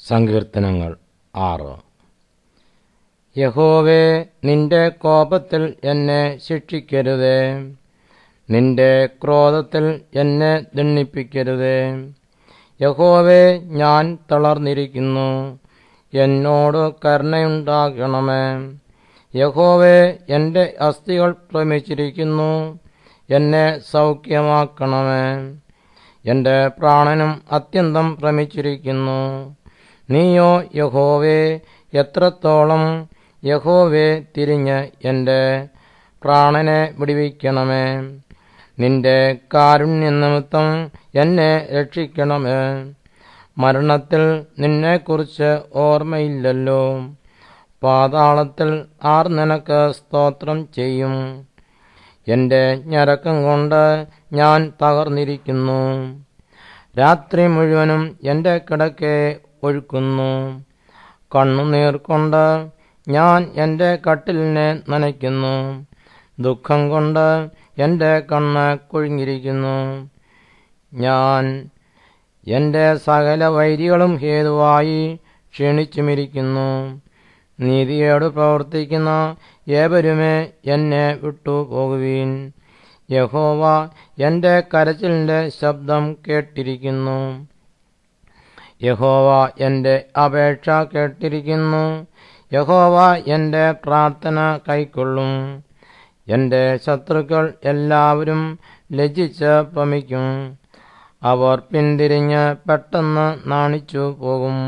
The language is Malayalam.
സങ്കീർത്തനങ്ങൾ 6. യഹോവേ, നിന്റെ കോപത്തിൽ എന്നെ ശിക്ഷിക്കരുതേ, നിന്റെ ക്രോധത്തിൽ എന്നെ ദണ്ഡിപ്പിക്കരുതേ. യഹോവേ, ഞാൻ തളർന്നിരിക്കുന്നു, എന്നോട് കരുണയുണ്ടാകണമേ. യഹോവേ, എൻ്റെ അസ്ഥികൾ ഭ്രമിച്ചിരിക്കുന്നു, എന്നെ സൗഖ്യമാക്കണമേ. എൻ്റെ പ്രാണനും അത്യന്തം ഭ്രമിച്ചിരിക്കുന്നു. നീയോ യഹോവേ, എത്രത്തോളം? യഹോവേ, തിരിഞ്ഞ് എൻ്റെ പ്രാണനെ വിടുവിക്കണമേ. നിന്റെ കാരുണ്യനിമിത്തം എന്നെ രക്ഷിക്കണമേ. മരണത്തിൽ നിന്നെക്കുറിച്ച് ഓർമ്മയില്ലല്ലോ. പാതാളത്തിൽ ആർ നിനക്ക് സ്തോത്രം ചെയ്യും? എൻ്റെ ഞരക്കം കൊണ്ട് ഞാൻ തകർന്നിരിക്കുന്നു. രാത്രി മുഴുവനും എൻ്റെ കിടക്കെ ഒഴുക്കുന്നു. കണ്ണുനീർ കൊണ്ട് ഞാൻ എൻ്റെ കട്ടിലിനെ നനയ്ക്കുന്നു. ദുഃഖം കൊണ്ട് എൻ്റെ കണ്ണ് കുഴിഞ്ഞിരിക്കുന്നു. ഞാൻ എൻ്റെ സകല വൈരികളും ഹേതുവായി ക്ഷീണിച്ചുമിരിക്കുന്നു. നീതിയോട് പ്രവർത്തിക്കുന്ന ഏവരുമേ എന്നെ വിട്ടുപോകുവീൻ. യഹോവ എൻ്റെ കരച്ചിലിൻ്റെ ശബ്ദം കേട്ടിരിക്കുന്നു. യഹോവ എൻ്റെ അപേക്ഷ കേട്ടിരിക്കുന്നു. യഹോവ എൻ്റെ പ്രാർത്ഥന കൈക്കൊള്ളും. എൻ്റെ ശത്രുക്കൾ എല്ലാവരും ലജ്ജിച്ച് ഭ്രമിക്കും. അവർ പിന്തിരിഞ്ഞ് പെട്ടെന്ന് നാണിച്ചു പോകും.